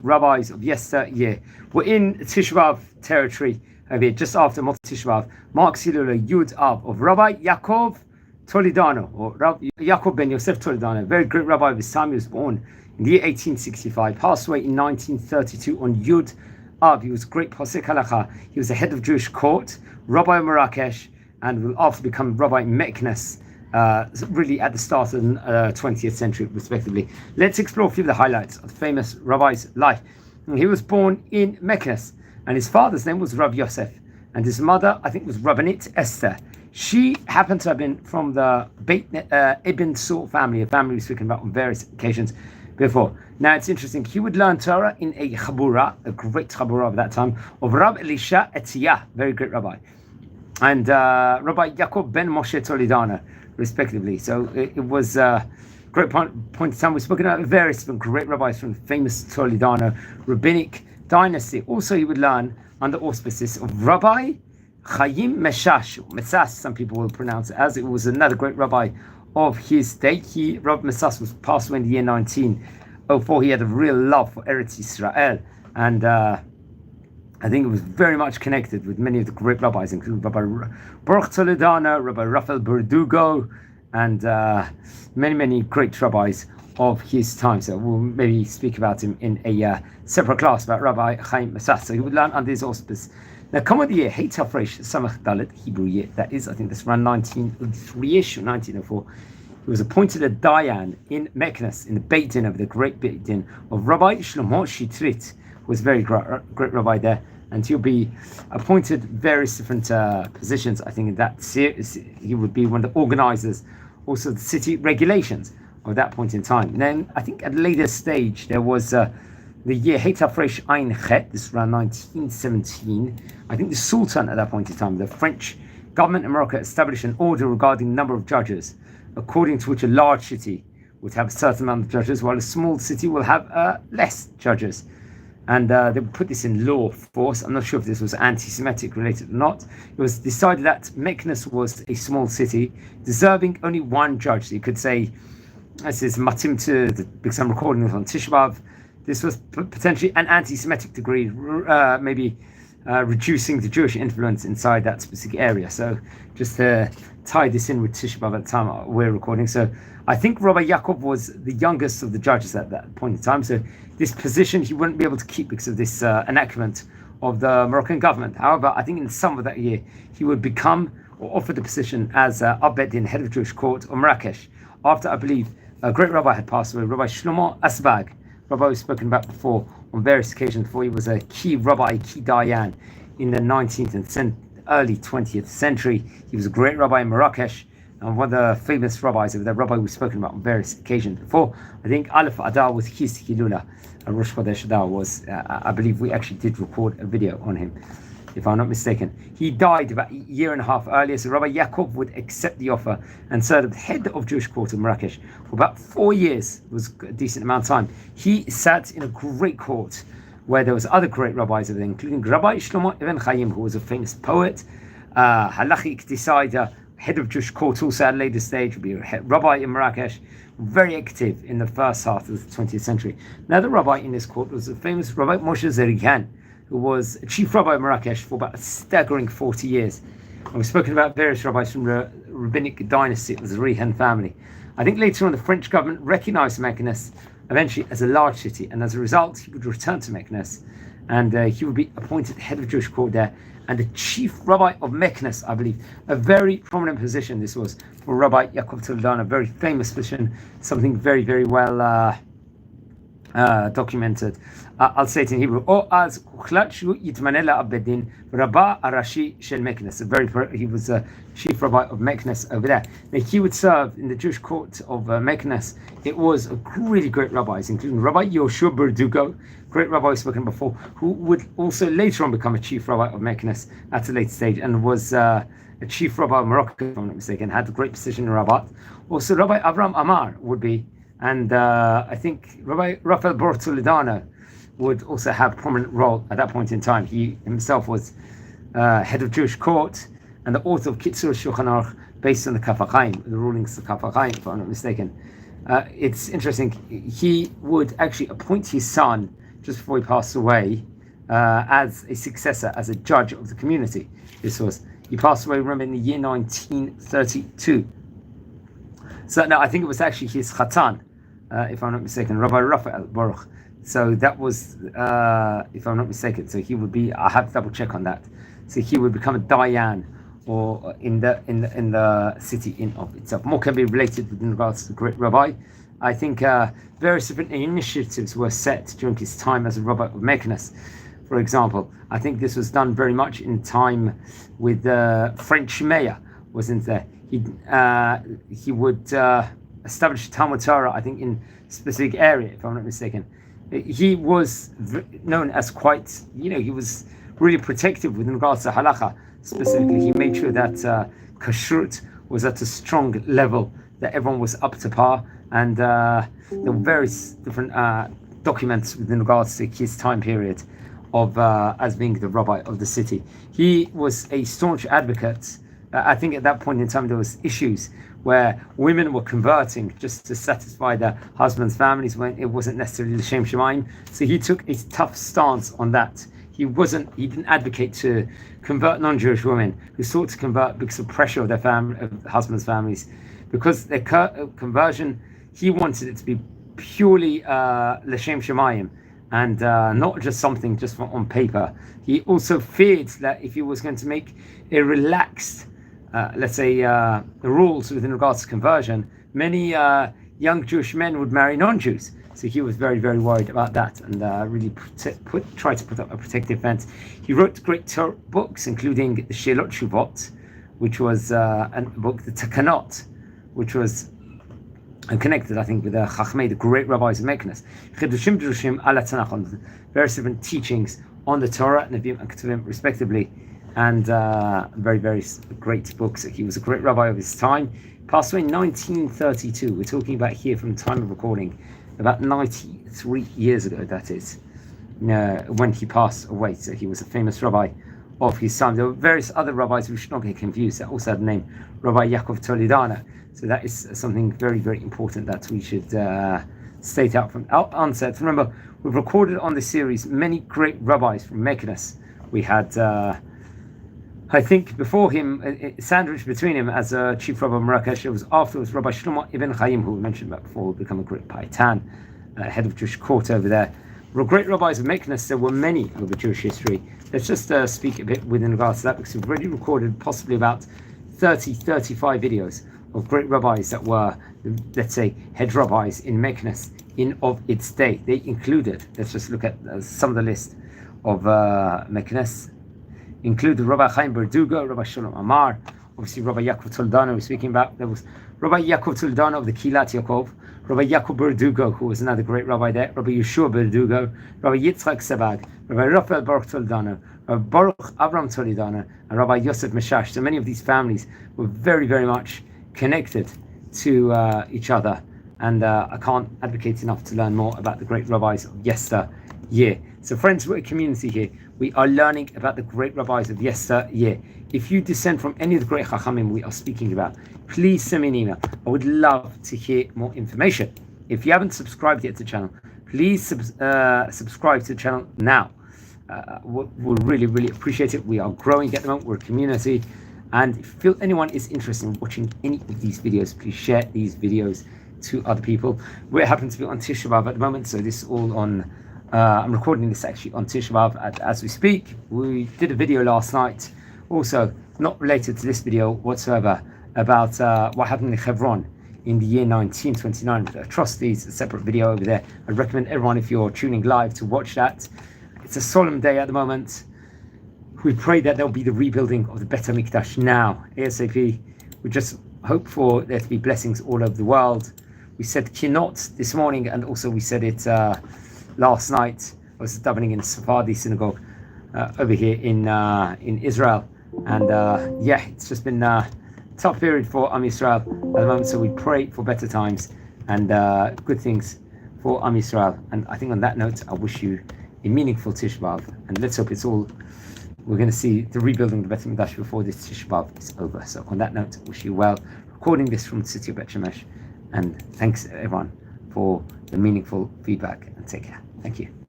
rabbis of yesteryear. We're in Tisha B'Av territory over here, just after Mot Tisha B'Av. Mark Silula Yud Av of Rabbi Yaakov Toledano, or Yaakov ben Yosef Toledano, very great rabbi of his time. He was born in the year 1865, passed away in 1932 on Yud Av. He was a great Posek Halacha. He was the head of Jewish court, Rabbi of Marrakesh, and will after become Rabbi Meknes, really at the start of the 20th century, respectively. Let's explore a few of the highlights of the famous rabbi's life. He was born in Meknes, and his father's name was Rav Yosef, and his mother, I think, was Rabbanit Esther. She happened to have been from the Beit Ibn Sur family, a family we've spoken about on various occasions before. Now, it's interesting. He would learn Torah in a chabura, a great chabura of that time, of Rab Elisha Etziyah, very great rabbi, and Rabbi Yaakov ben Moshe Toledano, respectively. So it was a great point in time. We've spoken about various different great rabbis from the famous Toledano rabbinic dynasty. Also, he would learn under auspices of Rabbi Chaim Meshash, Mesas, some people will pronounce it as. It was another great rabbi of his day. Rabbi Mesas was passed away in the year 1904. He had a real love for Eretz Israel, and I think it was very much connected with many of the great rabbis, including Rabbi Baruch Toledano, Rabbi Raphael Berdugo, and many great rabbis of his time. So we'll maybe speak about him in a separate class about Rabbi Chaim Mesas. So he would learn under his auspices. Now, come on the year, Heit Hafresh Samach Dalet, Hebrew year, that is, I think that's around 1903-ish or 1904. He was appointed a Dayan in Meknes, in the Beit Din of the great Beit Din of Rabbi Shlomo Shitrit, who was a very great rabbi there, and he'll be appointed various different positions. I think in that series, he would be one of the organizers, also the city regulations of that point in time. And then I think at a later stage, there was the year Heit Hafresh Ein Chet, this is around 1917. I think the Sultan at that point in time, the French government in Morocco, established an order regarding the number of judges, according to which a large city would have a certain amount of judges, while a small city will have less judges. And they put this in law force. I'm not sure if this was anti-Semitic related or not. It was decided that Meknes was a small city, deserving only one judge. So you could say, this is matim to, because I'm recording this on Tisha B'Av, this was potentially an anti-Semitic degree, maybe reducing the Jewish influence inside that specific area. So just to tie this in with Tisha B'Av at the time we're recording. So I think Rabbi Yaakov was the youngest of the judges at that point in time. So this position he wouldn't be able to keep because of this enactment of the Moroccan government. However, I think in the summer of that year, he would become or offered the position as Ab Bet Din, head of Jewish court of Marrakesh, after, I believe, a great rabbi had passed away, Rabbi Shlomo Asbag, rabbi we've spoken about before on various occasions before. He was a key rabbi, key dayan in the 19th and early 20th century. He was a great rabbi in Marrakesh, and one of the famous rabbis of the rabbi we've spoken about on various occasions before. I think Aleph Adar was his Hilula, and Rosh Chodesh Adar was, I believe we actually did record a video on him, if I'm not mistaken. He died about a year and a half earlier, so Rabbi Yaakov would accept the offer and served as head of Jewish court in Marrakesh for about 4 years. It was a decent amount of time. He sat in a great court where there was other great rabbis of it, including Rabbi Shlomo Ibn Chaim, who was a famous poet, halachic decider, head of Jewish court also at a later stage, would be a rabbi in Marrakesh, very active in the first half of the 20th century. Another rabbi in this court was the famous Rabbi Moshe Zerigan, who was a chief rabbi of Marrakesh for about a staggering 40 years. And we've spoken about various rabbis from the rabbinic dynasty, it was the Rihan family. I think later on the French government recognized Meknes eventually as a large city, and as a result he would return to Meknes, and he would be appointed head of Jewish court there, and the chief rabbi of Meknes, I believe. A very prominent position this was for Rabbi Yaakov Toledano, a very famous position, something very well documented. I'll say it in Hebrew. O az kuchlatchu yitmanela abedin Rabba Arashi shel Meknes. He was a chief rabbi of Meknes over there. Now he would serve in the Jewish court of Meknes. It was a really great rabbis, including Rabbi Yoshua Berdugo, great rabbi spoken before, who would also later on become a chief rabbi of Meknes at a later stage, and was a chief rabbi of Morocco, if I'm not mistaken, had a great position in Rabat. Also Rabbi Avram Amar would be, and I think Rabbi Raphael Baruch Toledano would also have a prominent role at that point in time. He himself was head of Jewish court and the author of Kitzur Shulchan Aruch, based on the Kaf HaChaim, the rulings of Kaf HaChaim, if I'm not mistaken. It's interesting, he would actually appoint his son just before he passed away, as a successor, as a judge of the community. He passed away, remember, in the year 1932. So no, I think it was actually his Khatan, if I'm not mistaken, Rabbi Raphael Baruch. So that was, if I'm not mistaken, so he would be, I have to double check on that. So he would become a Dayan, or in the city in of itself. More can be related in regards to the great rabbi. I think various different initiatives were set during his time as a rabbi of Meknes. For example, I think this was done very much in time with the French mayor, wasn't there? He would establish Talmud Torah, I think, in a specific area, if I'm not mistaken. He was known as quite, he was really protective with regards to halacha. Specifically, he made sure that kashrut was at a strong level, that everyone was up to par, and there were various different documents with regards to his time period of as being the rabbi of the city. He was a staunch advocate. I think at that point in time there was issues where women were converting just to satisfy their husbands' families when it wasn't necessarily l'shem shemaim. So he took a tough stance on that. He didn't advocate to convert non-Jewish women who sought to convert because of pressure of their husbands' families. Because their conversion, he wanted it to be purely l'shem shemayim, and not just something just on paper. He also feared that if he was going to make a relaxed, let's say, rules within regards to conversion, many young Jewish men would marry non-Jews. So he was very, very worried about that, and really tried to put up a protective fence. He wrote great books, including the Sheilot Shuvot, which was a book, the Takanot, which was connected, I think, with the Chachmei, the great rabbis of Meknes. Chidushim Drushim ala Tanakh, on various different teachings on the Torah, Nevi'im and Ketuvim, respectively, and very, very great books. He was a great rabbi of his time. Passed away in 1932. We're talking about here from the time of recording, about 93 years ago, that is, when he passed away. So he was a famous rabbi of his time. There were various other rabbis, we should not get confused, that also had the name Rabbi Yaakov Toledano. So that is something very, very important that we should state out from onset. Remember, we've recorded on this series many great rabbis from Meknes. We had, I think, before him, sandwiched between him as a chief rabbi of Marrakesh, it was afterwards Rabbi Shlomo Ibn Chaim, who we mentioned about before, become a great Paitan, head of Jewish court over there. Were great rabbis of Meknes. There were many over Jewish history. Let's just speak a bit within regards to that, because we've already recorded possibly about 35 videos of great rabbis that were, let's say, head rabbis in Meknes in of its day. They included, let's just look at some of the list of Meknes, included Rabbi Chaim Berdugo, Rabbi Shalom Amar, obviously Rabbi Yaakov Toledano we're speaking about. There was Rabbi Yaakov Toledano of the Kilat Yaakov, Rabbi Yaakov Berdugo, who was another great rabbi there, Rabbi Yeshua Berdugo, Rabbi Yitzchak Sabag, Rabbi Raphael Baruch Toledano, Rabbi Baruch Avram Toledano, and Rabbi Yosef Meshash. So many of these families were very, very much connected to each other, and I can't advocate enough to learn more about the great rabbis of yesteryear. So friends, we're a community here. We are learning about the great rabbis of yesteryear. If you descend from any of the great chachamim we are speaking about, please send me an email. I would love to hear more information. If you haven't subscribed yet to the channel, please subscribe to the channel now. We'll really, really appreciate it. We are growing at the moment. We're a community. And if you feel anyone is interested in watching any of these videos, please share these videos to other people. We happen to be on Tisha B'Av at the moment, so this is all on, I'm recording this actually on Tisha B'Av as we speak. We did a video last night, also not related to this video whatsoever, about what happened in Hebron in the year 1929. With atrocities, a separate video over there. I recommend everyone, if you're tuning live, to watch that. It's a solemn day at the moment. We pray that there'll be the rebuilding of the Beit HaMikdash now, ASAP. We just hope for there to be blessings all over the world. We said Kinot this morning, and also we said it last night. I was davening in the Sephardi synagogue over here in Israel, and yeah, it's just been a tough period for Am Yisrael at the moment. So we pray for better times and good things for Am Yisrael. And I think on that note, I wish you a meaningful Tisha B'Av, and let's hope it's all. We're going to see the rebuilding of the Beit HaMikdash before this Tisha B'Av is over. So on that note, I wish you well. Recording this from the city of Bet Shemesh, and thanks everyone for the meaningful feedback, and take care. Thank you.